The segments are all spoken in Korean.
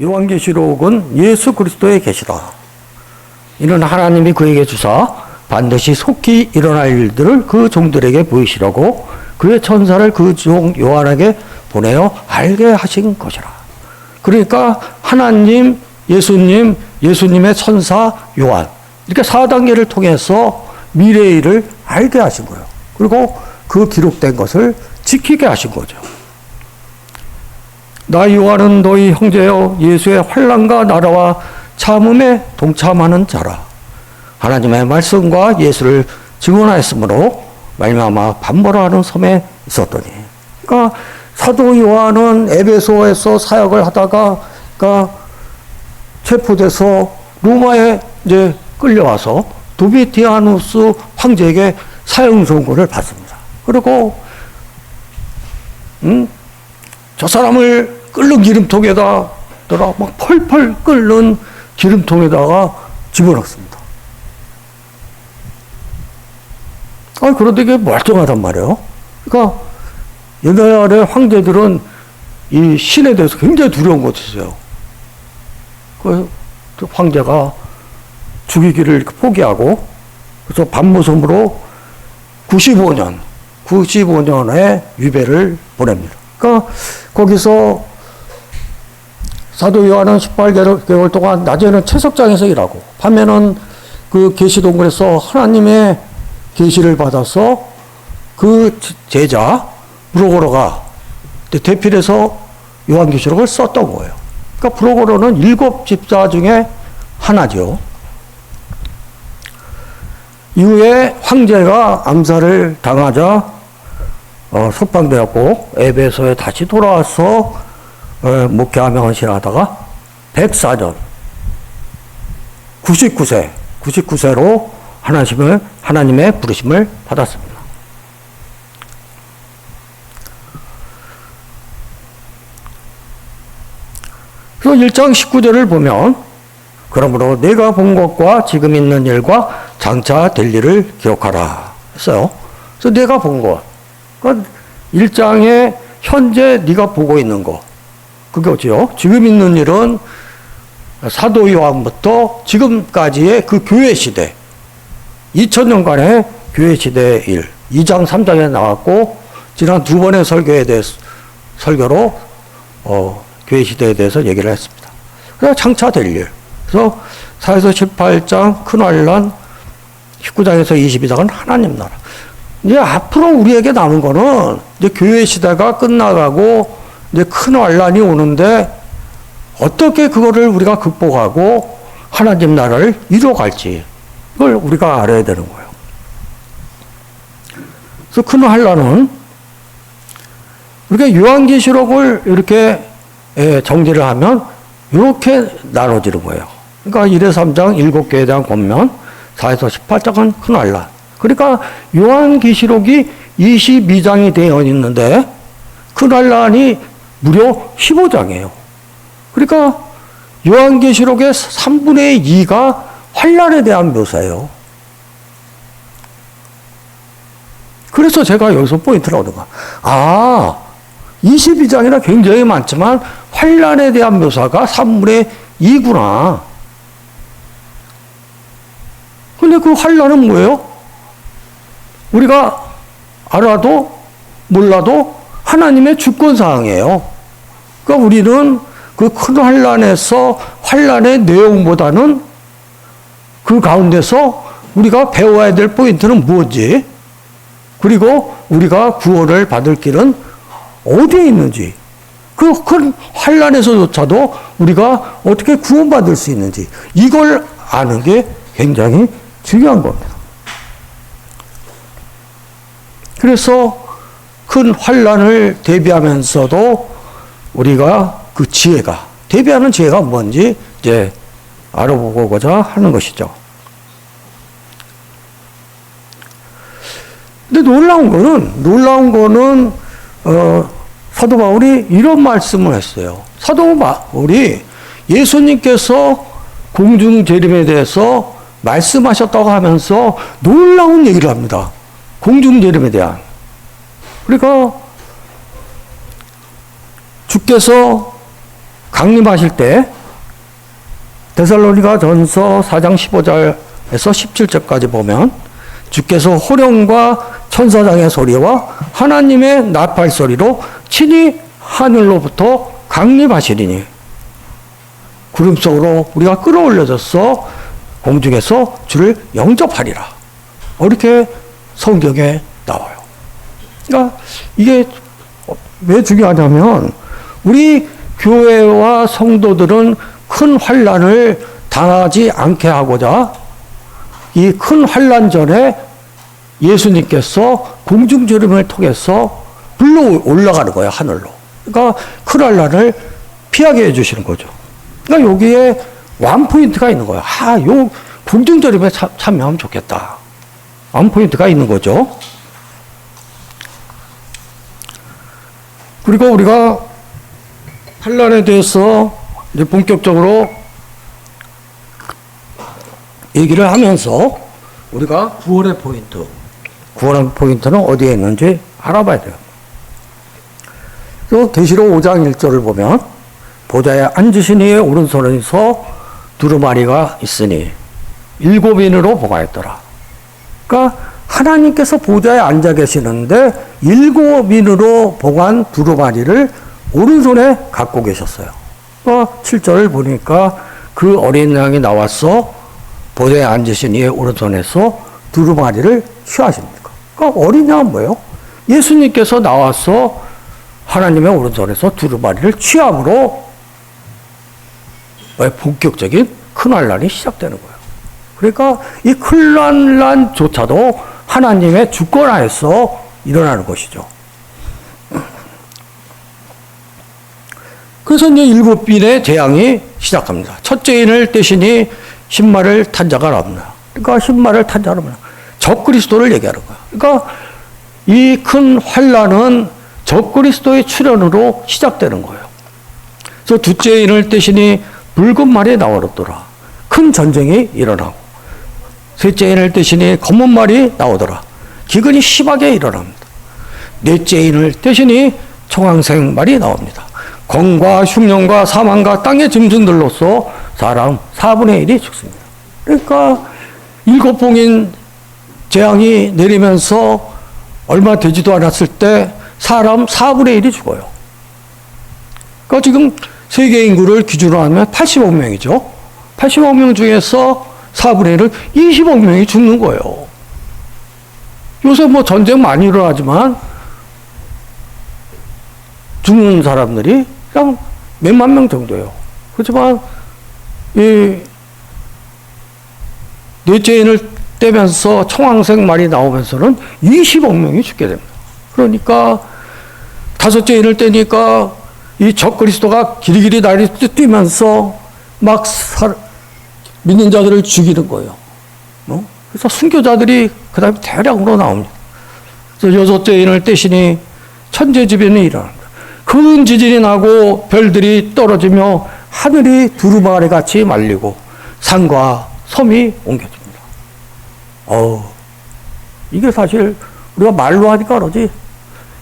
요한계시록은 예수 그리스도의 계시다. 이는 하나님이 그에게 주사 반드시 속히 일어날 일들을 그 종들에게 보이시려고 그의 천사를 그 종 요한에게 보내어 알게 하신 것이라. 그러니까 하나님, 예수님, 예수님의 천사 요한, 이렇게 4단계를 통해서 미래의 일을 알게 하신 거예요. 그리고 그 기록된 것을 지키게 하신 거죠. 나 요한은 너희 형제여 예수의 환난과 나라와 참음에 동참하는 자라. 하나님의 말씀과 예수를 증언하였으므로 말미암아 반모라는 섬에 있었더니. 그러니까 사도 요한은 에베소에서 사역을 하다가 체포돼서 로마에 이제 끌려와서 도미티아누스 황제에게 사형 선고를 받습니다. 그리고 저 사람을 끓는 기름통에다 막 펄펄 끓는 기름통에다가 집어넣습니다. 그런데 이게 멀쩡하단 말이에요. 그러니까 옛날에 황제들은 이 신에 대해서 굉장히 두려운 것이었어요. 그 황제가 죽이기를 이렇게 포기하고, 그래서 반모섬으로 95년의 유배를 보냅니다. 그러니까 거기서 사도 요한은 18개월 동안 낮에는 채석장에서 일하고 밤에는 그 계시동굴에서 하나님의 계시를 받아서 그 제자 브로고로가 대필해서 요한계시록을 썼던 거예요. 그러니까 브로고로는 7집사 중에 하나죠. 이후에 황제가 암살을 당하자 석방되었고 에베소에 다시 돌아와서 목회하며 헌신하다가 104년 99세로 하나님의 부르심을 받았습니다. 그래서 1장 19절을 보면 그러므로 내가 본 것과 지금 있는 일과 장차 될 일을 기록하라 했어요. 그래서 내가 본 것, 그러니까 1장에 현재 네가 보고 있는 것, 그게 어찌요? 지금 있는 일은 사도 요한부터 지금까지의 그 교회 시대, 2000년간의 교회 시대의 일, 2장, 3장에 나왔고, 지난 2번의 설교로 교회 시대에 대해서 얘기를 했습니다. 그래서 장차 될 일. 그래서 4에서 18장 큰 환난, 19장에서 22장은 하나님 나라. 이제 앞으로 우리에게 남은 거는 이제 교회 시대가 끝나가고 이제 큰 환난이 오는데 어떻게 그거를 우리가 극복하고 하나님 나라를 이루어갈지 이걸 우리가 알아야 되는 거예요. 그래서 큰 환난은 우리가 요한계시록을 이렇게 정리를 하면 이렇게 나눠지는 거예요. 그러니까 1에 3장 7개에 대한 권면, 4에서 18장은 큰 환난. 그러니까 요한계시록이 22장이 되어 있는데 큰 환난이 무려 15장이에요. 그러니까 요한계시록의 3분의 2가 환난에 대한 묘사예요. 그래서 제가 여기서 포인트를 얻은 거야. 22장이나 굉장히 많지만 환난에 대한 묘사가 3분의 2구나. 근데 그 환난은 뭐예요? 우리가 알아도 몰라도 하나님의 주권사항이에요. 그러니까 우리는 그 큰 환난에서 환난의 내용보다는 그 가운데서 우리가 배워야 될 포인트는 무엇인지, 그리고 우리가 구원을 받을 길은 어디에 있는지, 그 큰 환난에서조차도 우리가 어떻게 구원받을 수 있는지, 이걸 아는 게 굉장히 중요한 겁니다. 그래서 큰 환난을 대비하면서도 우리가 그 지혜가, 대비하는 지혜가 뭔지 이제 알아보고자 하는 것이죠. 근데 놀라운 거는 사도 바울이 이런 말씀을 했어요. 사도 바울이 예수님께서 공중재림에 대해서 말씀하셨다고 하면서 놀라운 얘기를 합니다. 공중재림에 대한. 그러니까 주께서 강림하실 때 데살로니가 전서 4장 15절에서 17절까지 보면 주께서 호령과 천사장의 소리와 하나님의 나팔 소리로 친히 하늘로부터 강림하시리니 구름 속으로 우리가 끌어올려져서 공중에서 주를 영접하리라. 이렇게 성경에 나와요. 그러니까 이게 왜 중요하냐면 우리 교회와 성도들은 큰 환난을 당하지 않게 하고자 이 큰 환난 전에 예수님께서 공중지름을 통해서 불러 올라가는 거예요, 하늘로. 그러니까 큰 환난을 피하게 해주시는 거죠. 그러니까 여기에 원포인트가 있는 거예요. 요 공중지름에 참여하면 좋겠다. 원포인트가 있는 거죠. 그리고 우리가 환난에 대해서 이제 본격적으로 얘기를 하면서 우리가 구원의 포인트는 어디에 있는지 알아봐야 돼요. 또 계시록 5장 1절을 보면 보좌에 앉으신 이의 오른손에서 두루마리가 있으니 7인으로 보가했더라. 그러니까 하나님께서 보좌에 앉아 계시는데 7인으로 봉한 두루마리를 오른손에 갖고 계셨어요. 7절을 보니까 그 어린 양이 나와서 보좌에 앉으신 이의 오른손에서 두루마리를 취하십니까? 그러니까 어린 양은 뭐예요? 예수님께서 나와서 하나님의 오른손에서 두루마리를 취함으로 본격적인 큰 환난이 시작되는 거예요. 그러니까 이 큰 환난조차도 하나님의 주권 하에서 일어나는 것이죠. 그래서 이제 7인의 재앙이 시작합니다. 첫째 인을 떼시니 신발을 탄 자가 나옵니다. 그러니까 신발을 탄 자는 뭐냐? 적그리스도를 얘기하는 거야. 그러니까 이 큰 환난은 적그리스도의 출현으로 시작되는 거예요. 그래서 둘째 인을 떼시니 붉은 말이 나오더라. 큰 전쟁이 일어나고, 셋째 인을 떼시니 검은 말이 나오더라. 기근이 심하게 일어납니다. 넷째 인을 떼시니 청황색 말이 나옵니다. 공과 흉년과 사망과 땅의 짐승들로서 사람 4분의 1이 죽습니다. 그러니까 7봉인 재앙이 내리면서 얼마 되지도 않았을 때 사람 4분의 1이 죽어요. 그러니까 지금 세계 인구를 기준으로 하면 80억 명이죠. 80억 명 중에서 4분의 1은 20억 명이 죽는 거예요. 요새 뭐 전쟁 많이 일어나지만 죽는 사람들이 그냥 몇만 명 정도예요. 그렇지만 이 넷째 인을 떼면서 청황색 말이 나오면서는 20억 명이 죽게 됩니다. 그러니까 다섯째 인을 떼니까 이 적그리스도가 길이길이 날이 뛰면서 막 믿는 자들을 죽이는 거예요. 그래서 순교자들이 그 다음에 대량으로 나옵니다. 그래서 여섯째 인을 떼시니 천재지변이 일어납니다. 큰 지진이 나고 별들이 떨어지며 하늘이 두루마리 같이 말리고 산과 섬이 옮겨집니다. 이게 사실 우리가 말로 하니까 그러지,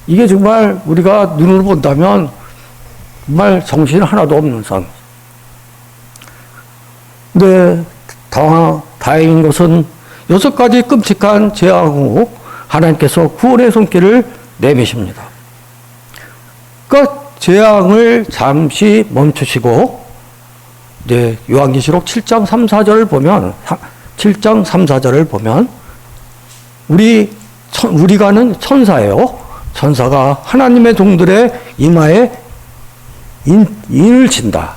이게 정말 우리가 눈으로 본다면 정말 정신 하나도 없는 상. 근데 다행인 것은 6가지 끔찍한 재앙 후 하나님께서 구원의 손길을 내미십니다. 그러니까 재앙을 잠시 멈추시고 이제 요한계시록 7장 3, 4절을 보면 7장 3, 4절을 보면 우리가는 천사예요. 천사가 하나님의 종들의 이마에 인을 친다.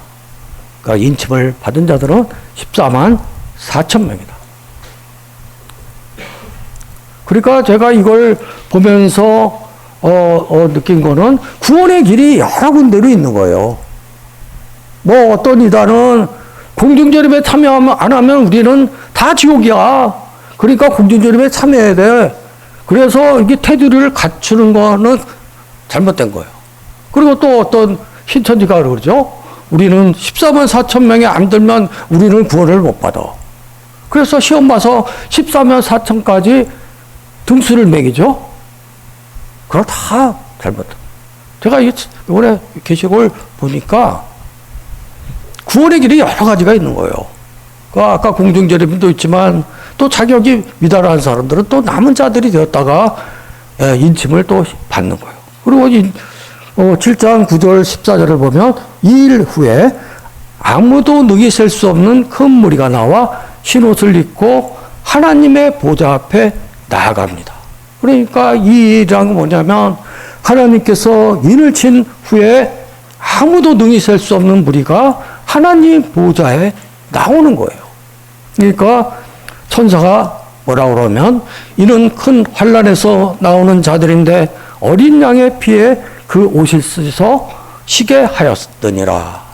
그러니까 인침을 받은 자들은 14만 4천 명이다. 그러니까 제가 이걸 보면서 느낀 거는 구원의 길이 여러 군데로 있는 거예요. 뭐 어떤 이단은 공중재림에 참여 안 하면 우리는 다 지옥이야. 그러니까 공중재림에 참여해야 돼. 그래서 이게 테두리를 갖추는 거는 잘못된 거예요. 그리고 또 어떤 신천지가 그러죠. 우리는 14만 4천 명이 안 들면 우리는 구원을 못 받아. 그래서 시험 봐서 14만 4천까지 등수를 매기죠. 그거 다 잘못된. 제가 이번에 게시록을 보니까 구원의 길이 여러 가지가 있는 거예요. 아까 공중제림도 있지만 또 자격이 미달한 사람들은 또 남은 자들이 되었다가 인침을 또 받는 거예요. 그리고 7장 9절 14절을 보면 이 일 후에 아무도 능히 셀 수 없는 큰 무리가 나와 흰옷을 입고 하나님의 보좌 앞에 나아갑니다. 그러니까 이 일이란 건 뭐냐면 하나님께서 인을 친 후에 아무도 능히 셀 수 없는 무리가 하나님 보좌에 나오는 거예요. 그러니까 천사가 뭐라 그러면 이는 큰 환란에서 나오는 자들인데 어린 양의 피에 그 옷을 씻어 쉬게 하였더니라.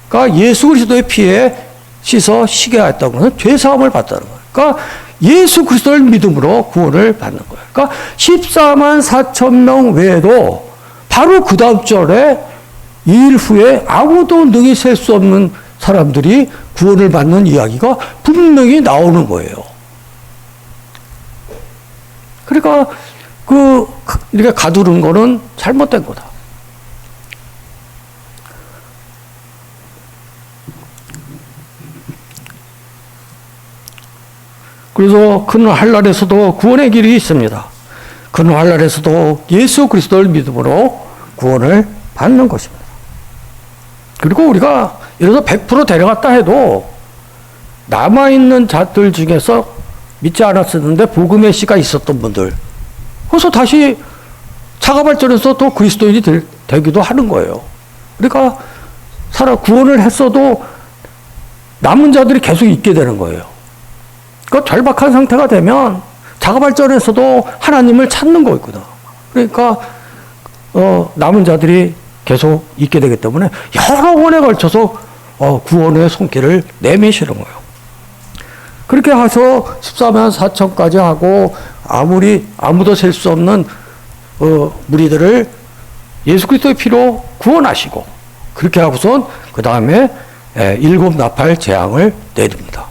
그러니까 예수 그리스도의 피에 씻어 쉬게 하였다고 하면 죄사함을 받다는 거예요. 그러니까 예수 그리스도를 믿음으로 구원을 받는 거예요. 그러니까 14만 4천 명 외에도 바로 그 다음 절에 이 일 후에 아무도 능히 셀 수 없는 사람들이 구원을 받는 이야기가 분명히 나오는 거예요. 그러니까 이렇게 가두는 거는 잘못된 거다. 그래서 큰 환난에서도 구원의 길이 있습니다. 큰 환난에서도 예수 그리스도를 믿음으로 구원을 받는 것입니다. 그리고 우리가 예를 들어 100% 데려갔다 해도 남아있는 자들 중에서 믿지 않았었는데 복음의 씨가 있었던 분들, 그래서 다시 자가발전해서 또 그리스도인이 되기도 하는 거예요. 그러니까 구원을 했어도 남은 자들이 계속 있게 되는 거예요. 그러니까 절박한 상태가 되면 자가발전에서도 하나님을 찾는 거거든. 그러니까 남은 자들이 계속 있게 되기 때문에 여러 번에 걸쳐서 구원의 손길을 내미시는 거예요. 그렇게 해서 14만 4천까지 하고 아무도 셀 수 없는 무리들을 예수 그리스도의 피로 구원하시고, 그렇게 하고선 그 다음에 7 나팔 재앙을 내립니다.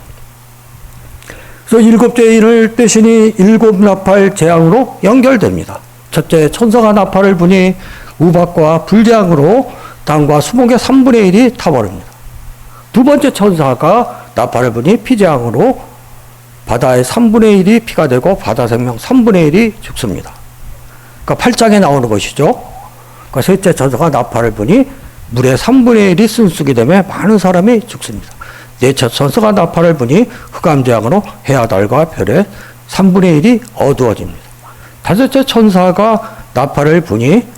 그래서 7째 인을 떼시니 7 나팔 재앙으로 연결됩니다. 첫째, 천사가 나팔을 부니 우박과 불재앙으로 땅과 수목의 3분의 1이 타버립니다. 두 번째 천사가 나팔을 부니 피재앙으로 바다의 3분의 1이 피가 되고 바다 생명 3분의 1이 죽습니다. 그러니까 8장에 나오는 것이죠. 그러니까 셋째 천사가 나팔을 부니 물의 3분의 1이 쓴쑥이 되며 많은 사람이 죽습니다. 넷째 천사가 나팔을 부니 흑암재앙으로 해와 달과 별의 3분의 1이 어두워집니다. 다섯째 천사가 나팔을 부니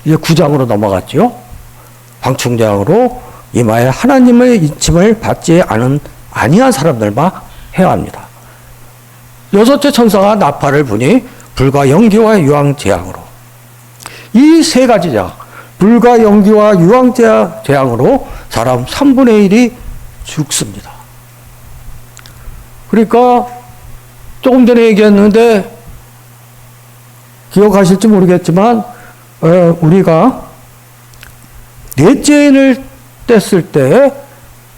이제 9장으로 넘어갔죠. 방충재앙으로 이마에 하나님의 인침을 받지 아니한 사람들만 해합니다. 여섯째 천사가 나팔을 부니 불과 연기와 유황재앙으로, 이 세 가지 재앙, 불과 연기와 유황재앙으로 사람 3분의 1이 죽습니다. 그러니까 조금 전에 얘기했는데 기억하실지 모르겠지만 우리가 넷째 인을 뗐을 때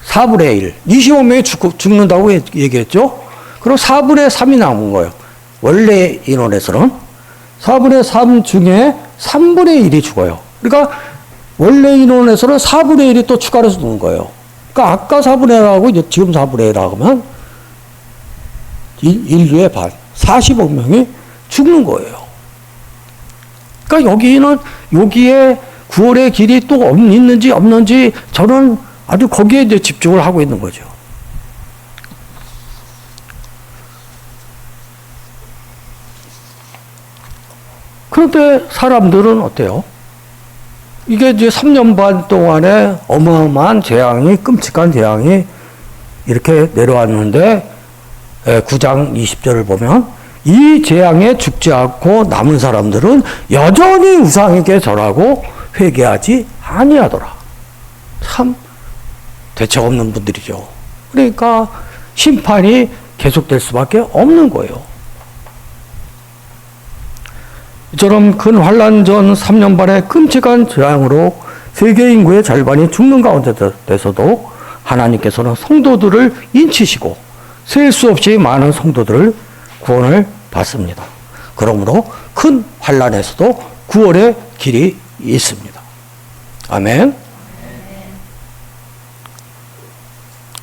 4분의 1, 25명이 죽는다고 얘기했죠. 그리고 4분의 3이 남은 거예요. 원래 인원에서는 4분의 3 중에 3분의 1이 죽어요. 그러니까 원래 인원에서는 4분의 1이 또 추가로 죽는 거예요. 그러니까 아까 4분의 1하고 지금 4분의 1 하면 인류의 반, 40억 명이 죽는 거예요. 그러니까 여기에 구원의 길이 또 있는지 없는지 저는 아주 거기에 이제 집중을 하고 있는 거죠. 그런데 사람들은 어때요? 이게 이제 3년 반 동안에 어마어마한 재앙이, 끔찍한 재앙이 이렇게 내려왔는데 9장 20절을 보면 이 재앙에 죽지 않고 남은 사람들은 여전히 우상에게 절하고 회개하지 아니하더라. 참 대책 없는 분들이죠. 그러니까 심판이 계속될 수밖에 없는 거예요. 이처럼 큰 환란 전 3년 반의 끔찍한 재앙으로 세계 인구의 절반이 죽는 가운데서도 하나님께서는 성도들을 인치시고 셀 수 없이 많은 성도들을 구원을 받습니다. 그러므로 큰 환란에서도 구원의 길이 있습니다. 아멘.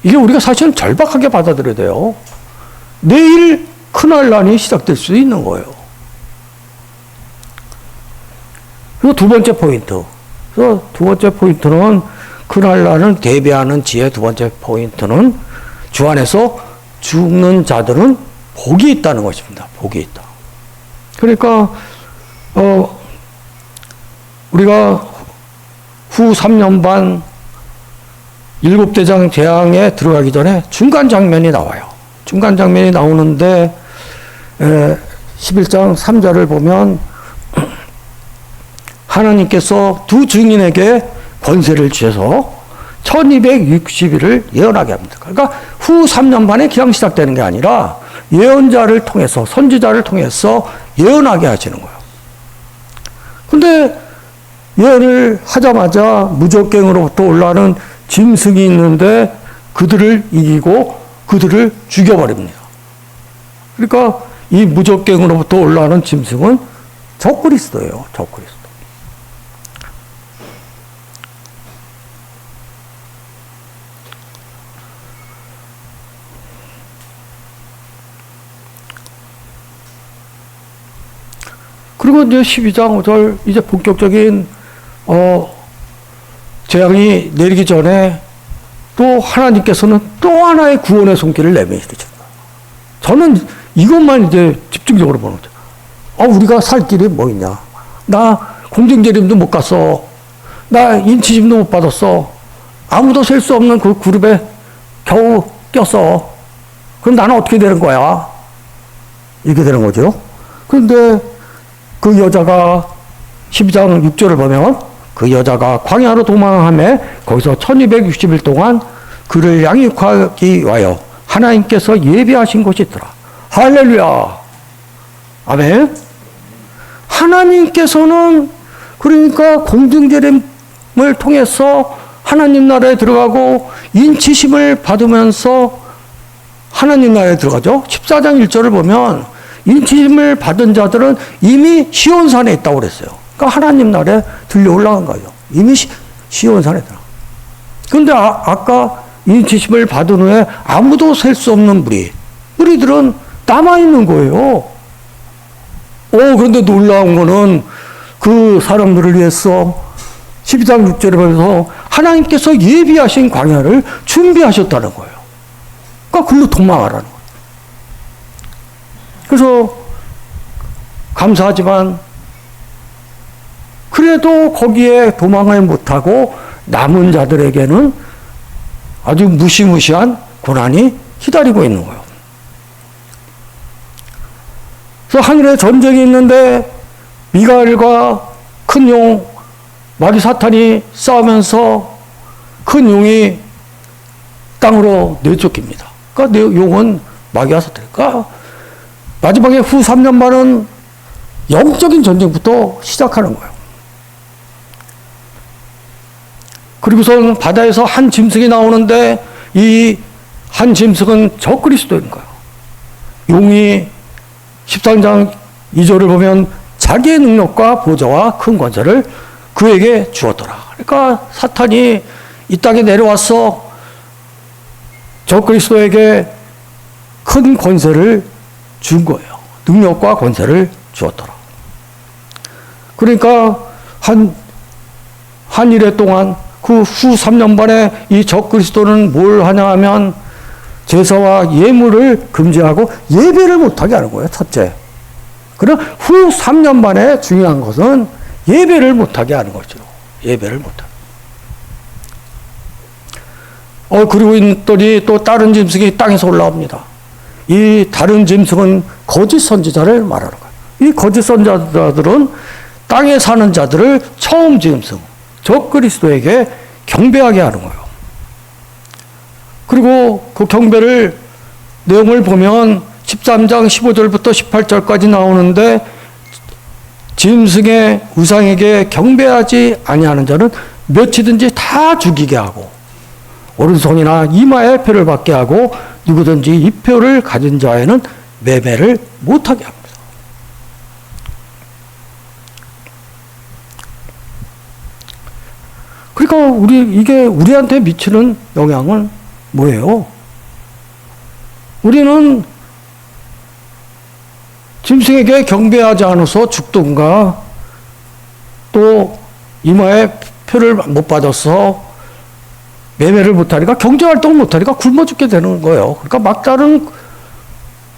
이게 우리가 사실은 절박하게 받아들여야 돼요. 내일 큰 환란이 시작될 수 있는 거예요. 그리고 두 번째 포인트. 그래서 두 번째 포인트는 큰 환란을 대비하는 지혜 두 번째 포인트는 주 안에서 죽는 자들은 복이 있다는 것입니다. 복이 있다. 그러니까 우리가 후 3년 반 7대장 재앙에 들어가기 전에 중간 장면이 나와요. 중간 장면이 나오는데 11장 3절을 보면 하나님께서 두 증인에게 권세를 주셔서 1260일을 예언하게 합니다. 그러니까 후 3년 반에 그냥 시작되는 게 아니라 예언자를 통해서 선지자를 통해서 예언하게 하시는 거예요. 근데 예언을 하자마자 무적갱으로부터 올라오는 짐승이 있는데 그들을 이기고 그들을 죽여버립니다. 그러니까 이 무적갱으로부터 올라오는 짐승은 적그리스도예요. 적그리스도. 그리고 이제 12장 5절 이제 본격적인 재앙이 내리기 전에 또 하나님께서는 또 하나의 구원의 손길을 내미십니다. 저는 이것만 이제 집중적으로 보는 거죠. 우리가 살 길이 뭐 있냐? 나 공중재림도 못 갔어. 나 인치심도 못 받았어. 아무도 셀 수 없는 그 그룹에 겨우 꼈어. 그럼 나는 어떻게 되는 거야? 이렇게 되는 거죠. 그런데 그 여자가 12장 6절을 보면 그 여자가 광야로 도망하며 거기서 1260일 동안 그를 양육하기 위하여 하나님께서 예비하신 것이 있더라. 할렐루야. 아멘. 하나님께서는 그러니까 공중재림을 통해서 하나님 나라에 들어가고 인치심을 받으면서 하나님 나라에 들어가죠. 14장 1절을 보면 인치심을 받은 자들은 이미 시온산에 있다고 그랬어요. 그러니까 하나님 나라에 들려 올라간 거예요. 이미 시온산에 들어. 그런데 아까 인치심을 받은 후에 아무도 셀 수 없는 무리들은 남아있는 거예요. 그런데 놀라운 거는 그 사람들을 위해서 12장 6절에 보면서 하나님께서 예비하신 광야를 준비하셨다는 거예요. 그러니까 글로 도망하라는 거예요. 그래서 감사하지만 그래도 거기에 도망을 못하고 남은 자들에게는 아주 무시무시한 고난이 기다리고 있는 거예요. 그래서 하늘에 전쟁이 있는데 미가엘과 큰 용 마귀 사탄이 싸우면서 큰 용이 땅으로 내쫓깁니다. 그러니까 용은 마귀와 사탄. 그러니까 마지막에 후 3년 반은 영적인 전쟁부터 시작하는 거예요. 그리고선 바다에서 한 짐승이 나오는데 이 한 짐승은 적그리스도인 거예요. 용이 13장 2절을 보면 자기의 능력과 보좌와 큰 권세를 그에게 주었더라. 그러니까 사탄이 이 땅에 내려와서 적그리스도에게 큰 권세를 준 거예요. 능력과 권세를 주었더라. 그러니까 한 일해 동안 그 후 3년 반에 이 적그리스도는 뭘 하냐 하면 제사와 예물을 금지하고 예배를 못하게 하는 거예요. 첫째. 그럼 후 3년 반에 중요한 것은 예배를 못하게 하는 거죠. 예배를 못하게. 그리고 있더니 또 다른 짐승이 땅에서 올라옵니다. 이 다른 짐승은 거짓 선지자를 말하는 거예요. 이 거짓 선지자들은 땅에 사는 자들을 처음 짐승, 적그리스도에게 경배하게 하는 거예요. 그리고 그 경배를 내용을 보면 13장 15절부터 18절까지 나오는데 짐승의 우상에게 경배하지 아니하는 자는 몇이든지 다 죽이게 하고 오른손이나 이마에 표를 받게 하고 누구든지 이 표를 가진 자에는 매매를 못하게 합니다. 그러니까 이게 우리한테 미치는 영향은 뭐예요? 우리는 짐승에게 경배하지 않아서 죽든가 또 이마에 표를 못 받아서 매매를 못하니까 경제활동을 못하니까 굶어 죽게 되는 거예요. 그러니까 막다른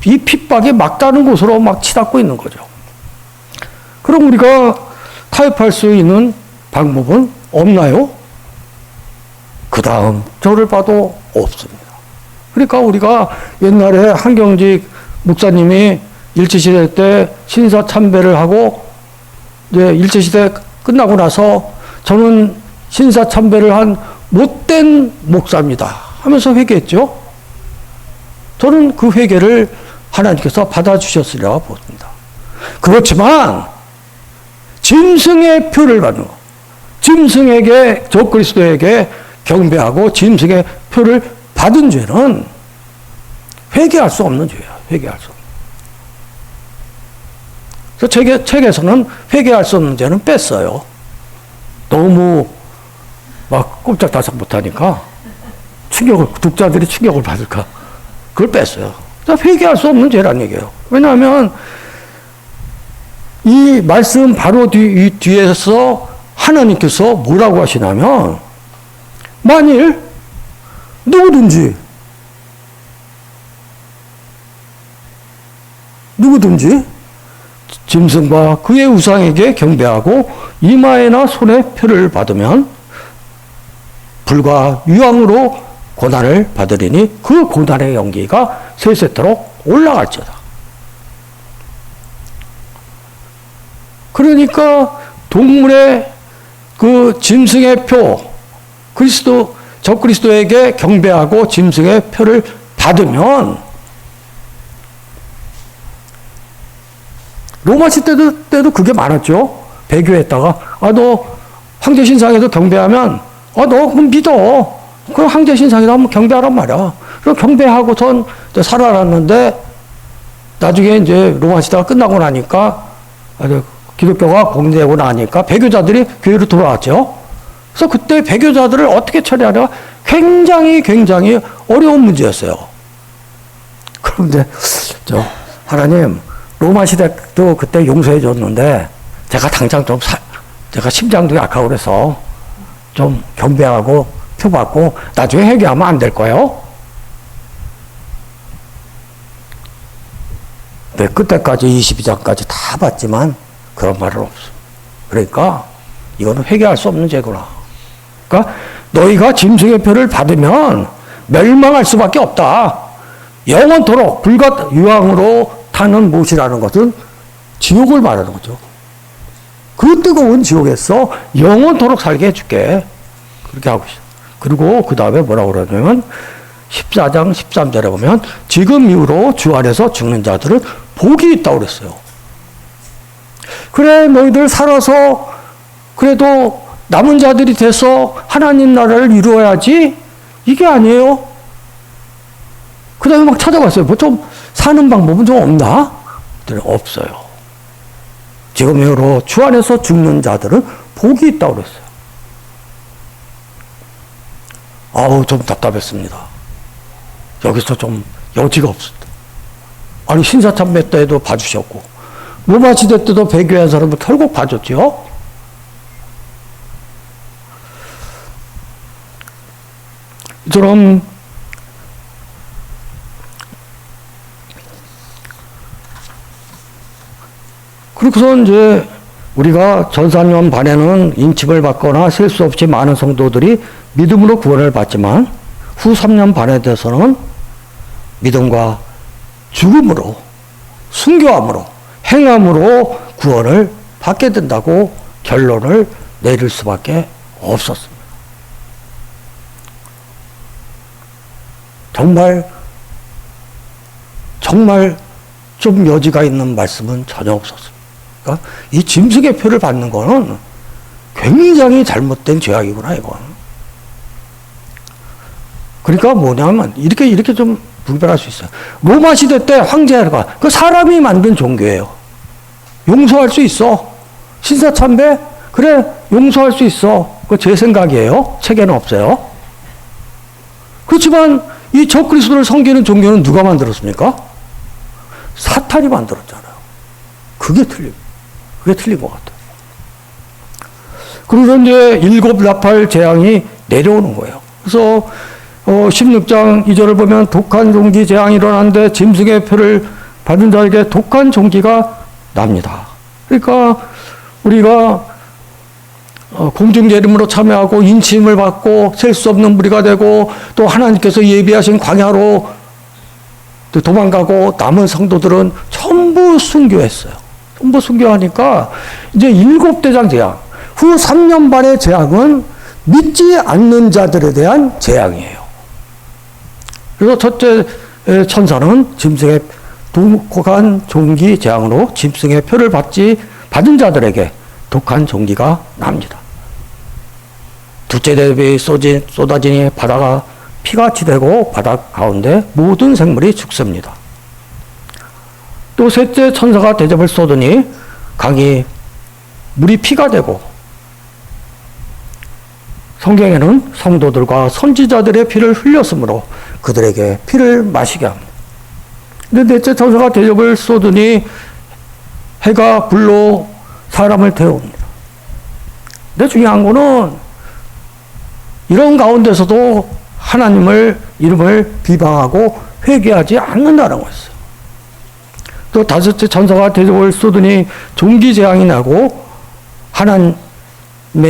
이 핍박이 막다른 곳으로 막 치닫고 있는 거죠. 그럼 우리가 타협할 수 있는 방법은 없나요? 그 다음 저를 봐도 없습니다. 그러니까 우리가 옛날에 한경직 목사님이 일제시대 때 신사참배를 하고 이제 일제시대 끝나고 나서 저는 신사참배를 한 못된 목사입니다 하면서 회개했죠. 저는 그 회개를 하나님께서 받아주셨으리라 봅니다. 그렇지만 짐승의 표를 받는 것, 짐승에게 적그리스도에게 경배하고 짐승의 표를 받은 죄는 회개할 수 없는 죄야. 회개할 수 없는. 그래서 책에서는 회개할 수 없는 죄는 뺐어요. 너무 막 꼼짝달싹 못하니까 독자들이 충격을 받을까. 그걸 뺐어요. 그래서 회개할 수 없는 죄란 얘기예요. 왜냐하면 이 말씀 바로 뒤에서 하나님께서 뭐라고 하시냐면 만일 누구든지 짐승과 그의 우상에게 경배하고 이마에나 손에 표를 받으면 불과 유황으로 고난을 받으리니 그 고난의 연기가 세세토록 올라갈지어다. 그러니까 동물의 그 짐승의 표, 적그리스도에게 경배하고 짐승의 표를 받으면 로마 시대 때도 그게 많았죠. 배교했다가 너 황제 신상에도 경배하면 너 그럼 믿어. 그럼 황제 신상에도 한번 경배하란 말이야. 그럼 경배하고선 살아났는데 나중에 이제 로마 시대가 끝나고 나니까 기독교가 공대되고 나니까 배교자들이 교회로 돌아왔죠. 그래서 그때 배교자들을 어떻게 처리하냐 굉장히 어려운 문제였어요. 그런데 하나님 로마 시대도 그때 용서해 줬는데 제가 당장 제가 심장도 약하고 그래서 좀 경배하고 표 받고 나중에 회개하면 안 될 거예요? 네, 그때까지 22장까지 다 봤지만 그런 말은 없어. 그러니까 이거는 회개할 수 없는 죄구나. 그러니까 너희가 짐승의 표를 받으면 멸망할 수밖에 없다. 영원토록 불과 유황으로 타는 못이라는 것은 지옥을 말하는 거죠. 그 뜨거운 지옥에서 영원토록 살게 해줄게. 그렇게 하고 있어. 그리고 그 다음에 뭐라고 그러냐면 14장 13절에 보면 지금 이후로 주 안에서 죽는 자들은 복이 있다고 그랬어요. 그래 너희들 살아서 그래도 남은 자들이 돼서 하나님 나라를 이루어야지 이게 아니에요. 그 다음에 막 찾아봤어요. 뭐 좀 사는 방법은 좀 없나? 없어요. 지금 이후로 주 안에서 죽는 자들은 복이 있다고 그랬어요. 좀 답답했습니다. 여기서 좀 여지가 없었다. 아니 신사참배 때도 봐주셨고 로마 시대 때도 배교한 사람을 결국 봐줬죠. 이처럼 그렇고서 이제 우리가 전사년 반에는 인침을 받거나 셀 수 없이 많은 성도들이 믿음으로 구원을 받지만 후 3년 반에 대해서는 믿음과 죽음으로 순교함으로 행함으로 구원을 받게 된다고 결론을 내릴 수밖에 없었습니다. 정말 좀 여지가 있는 말씀은 전혀 없었습니다. 그러니까 이 짐승의 표를 받는 거는 굉장히 잘못된 죄악이구나 이건. 그러니까 뭐냐면 이렇게 좀 분별할 수 있어요. 로마 시대 때 황제가 그 사람이 만든 종교예요. 용서할 수 있어. 신사참배 그래 용서할 수 있어. 그 제 생각이에요. 책에는 없어요. 그렇지만 이 적그리스도를 섬기는 종교는 누가 만들었습니까? 사탄이 만들었잖아요. 그게 틀린 것 같아요. 그래서 이제 7 나팔 재앙이 내려오는 거예요. 그래서 16장 2절을 보면 독한 종기 재앙이 일어나는데 짐승의 표를 받은 자에게 독한 종기가 납니다. 그러니까 우리가 공중재림으로 참여하고 인침을 받고 셀 수 없는 무리가 되고 또 하나님께서 예비하신 광야로 도망가고 남은 성도들은 전부 순교했어요. 전부 순교하니까 이제 7대장 재앙, 후 3년 반의 재앙은 믿지 않는 자들에 대한 재앙이에요. 그래서 첫째 천사는 짐승의 독한 종기 재앙으로 짐승의 표를 받은 자들에게 독한 종기가 납니다. 둘째 대비 쏟아지니 바다가 피같이 되고 바다 가운데 모든 생물이 죽습니다. 또 셋째 천사가 대접을 쏟으니 강이 물이 피가 되고 성경에는 성도들과 선지자들의 피를 흘렸으므로 그들에게 피를 마시게 합니다. 근데 넷째 천사가 대접을 쏟으니 해가 불로 사람을 태웁니다. 근데 중요한 거는 이런 가운데서도 하나님을 이름을 비방하고 회개하지 않는다는 거였어요. 또 다섯째 천사가 대접을 쏟으니 종기 재앙이 나고 하나님의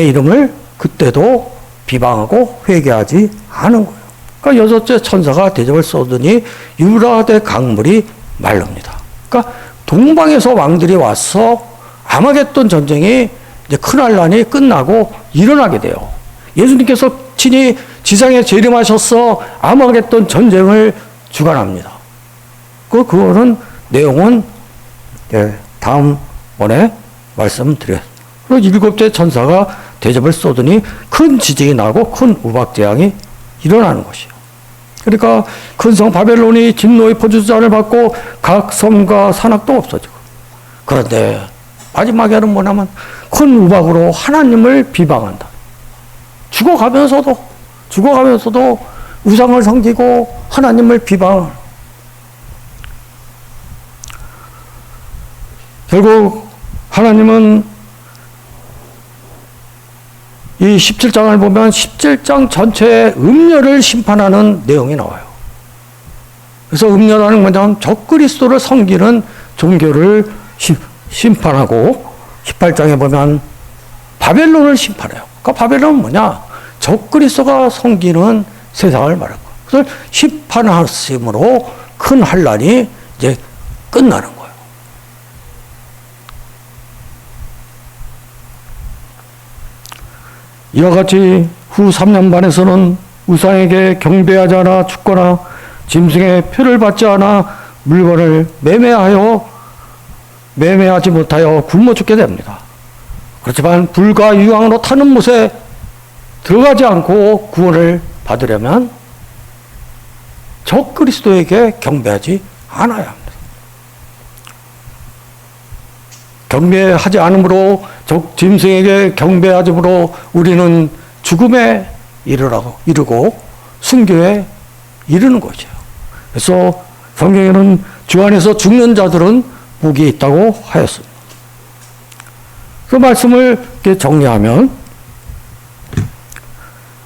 이름을 그때도 비방하고 회개하지 않은 거예요. 그러니까 여섯째 천사가 대접을 쏟으니 유라대 강물이 마릅니다. 그러니까 동방에서 왕들이 와서 아마겟돈 전쟁이 이제 큰 환란이 끝나고 일어나게 돼요. 예수님께서 친히 지상에 재림하셔서 아마겟돈 전쟁을 주관합니다. 그거는 내용은 다음번에 말씀드렸습니다. 그리고 7째 천사가 대접을 쏟으니 큰 지진이 나고 큰 우박재앙이 일어나는 것이요. 그러니까 큰 성 바벨론이 진노의 포주잔을 받고 각 섬과 산악도 없어지고, 그런데 마지막에는 뭐냐면 큰 우박으로 하나님을 비방한다. 죽어가면서도 우상을 섬기고 하나님을 비방을. 결국 하나님은 이 17장을 보면 17장 전체의 음녀를 심판하는 내용이 나와요. 그래서 음녀라는 뭐냐면 적그리스도를 섬기는 종교를 심판하고, 18장에 보면 바벨론을 심판해요. 그러니까 바벨론은 뭐냐? 적그리스도가 섬기는 세상을 말하는 거예요. 그래서 심판하심으로 큰 환란이 이제 끝나는 거예요. 이와 같이 후 3년 반에서는 우상에게 경배하지 않아 죽거나 짐승의 표를 받지 않아 물건을 매매하지 못하여 굶어 죽게 됩니다. 그렇지만 불과 유황으로 타는 못에 들어가지 않고 구원을 받으려면 적그리스도에게 경배하지 않아야 합니다. 경배하지 않으므로 짐승에게 경배하므로 우리는 죽음에 이르고 순교에 이르는 거죠. 그래서 성경에는 주 안에서 죽는 자들은 복이 있다고 하였습니다. 그 말씀을 이렇게 정리하면,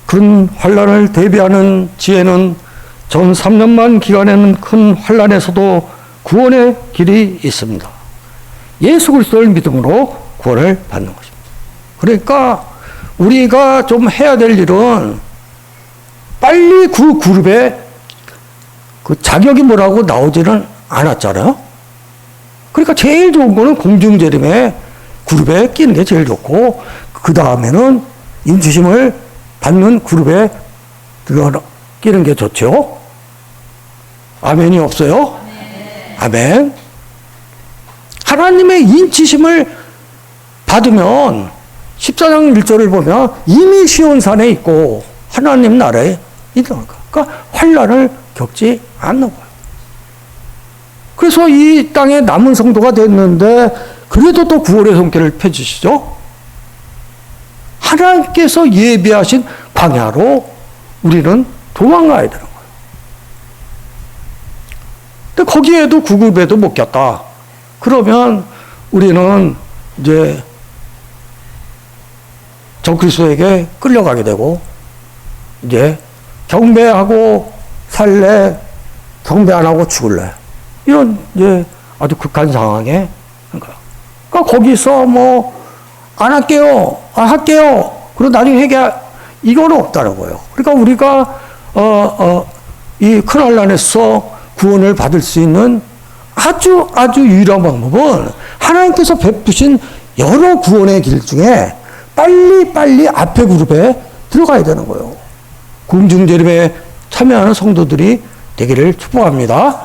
큰 환란을 대비하는 지혜는 전 3년만 기간에는 큰 환란에서도 구원의 길이 있습니다. 예수 그리스도를 믿음으로 구원을 받는 것입니다. 그러니까 우리가 좀 해야 될 일은 빨리 그 그룹에 그 자격이 뭐라고 나오지는 않았잖아요. 그러니까 제일 좋은 거는 공중재림의 그룹에 끼는 게 제일 좋고, 그 다음에는 인치심을 받는 그룹에 끼는 게 좋죠. 아멘이 없어요? 아멘. 하나님의 인치심을 받으면 14장 1절을 보면 이미 시온산에 있고 하나님 나라에 있는 거예요. 그러니까 환란을 겪지 않는 거예요. 그래서 이 땅에 남은 성도가 됐는데 그래도 또 구원의 손길을 펴주시죠. 하나님께서 예비하신 광야로 우리는 도망가야 되는 거예요. 거기에도 구급에도 못 꼈다. 그러면 우리는 이제 적그리스도에게 끌려가게 되고, 이제 경배하고 살래, 경배 안 하고 죽을래. 이런 이제 아주 극한 상황에, 그러니까 거기서 뭐 안 할게요, 할게요. 그리고 나중에 이거는 없다는 거예요. 그러니까 우리가 이 큰 환난에서 구원을 받을 수 있는 아주 유일한 방법은 하나님께서 베푸신 여러 구원의 길 중에 빨리 앞에 그룹에 들어가야 되는 거예요. 공중재림에 참여하는 성도들이 되기를 축복합니다.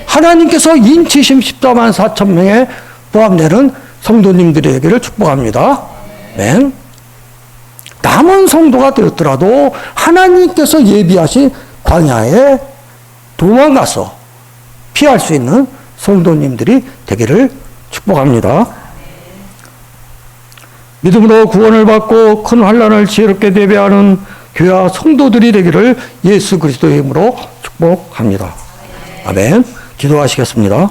하나님께서 인치심 14만 4천 명에 포함되는 성도님들이 되기를 축복합니다. 아멘. 남은 성도가 되었더라도 하나님께서 예비하신 광야에 도망가서 피할 수 있는 성도님들이 되기를 축복합니다. 믿음으로 구원을 받고 큰 환난을 지혜롭게 대비하는 교회와 성도들이 되기를 예수 그리스도의 이름으로 축복합니다. 아멘. 기도하시겠습니다.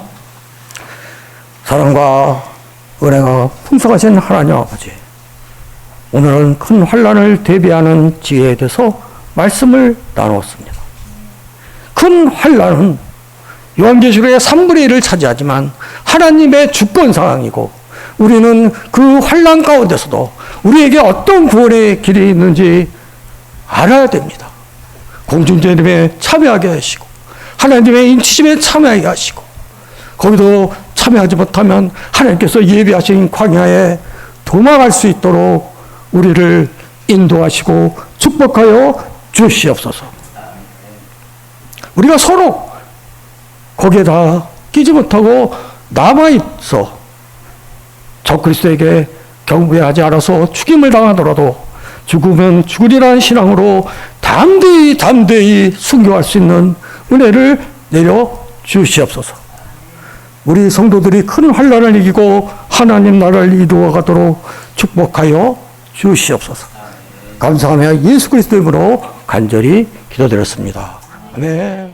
사랑과 은혜가 풍성하신 하나님 아버지, 오늘은 큰 환난을 대비하는 지혜에 대해서 말씀을 나누었습니다. 큰 환난은 요한계시록의 3분의 1을 차지하지만 하나님의 주권 상황이고, 우리는 그 환난 가운데서도 우리에게 어떤 구원의 길이 있는지 알아야 됩니다. 공중재림에 참여하게 하시고, 하나님의 인치심에 참여하게 하시고, 거기도 참여하지 못하면 하나님께서 예비하신 광야에 도망갈 수 있도록 우리를 인도하시고 축복하여 주시옵소서. 우리가 서로 거기에다 끼지 못하고 남아있어 적그리스도에게 경배하지 않아서 죽임을 당하더라도 죽으면 죽으리라는 신앙으로 담대히 순교할 수 있는 은혜를 내려 주시옵소서. 우리 성도들이 큰 환난을 이기고 하나님 나라를 이루어가도록 축복하여 주시옵소서. 감사하며 예수 그리스도 이름으로 간절히 기도드렸습니다. 아멘.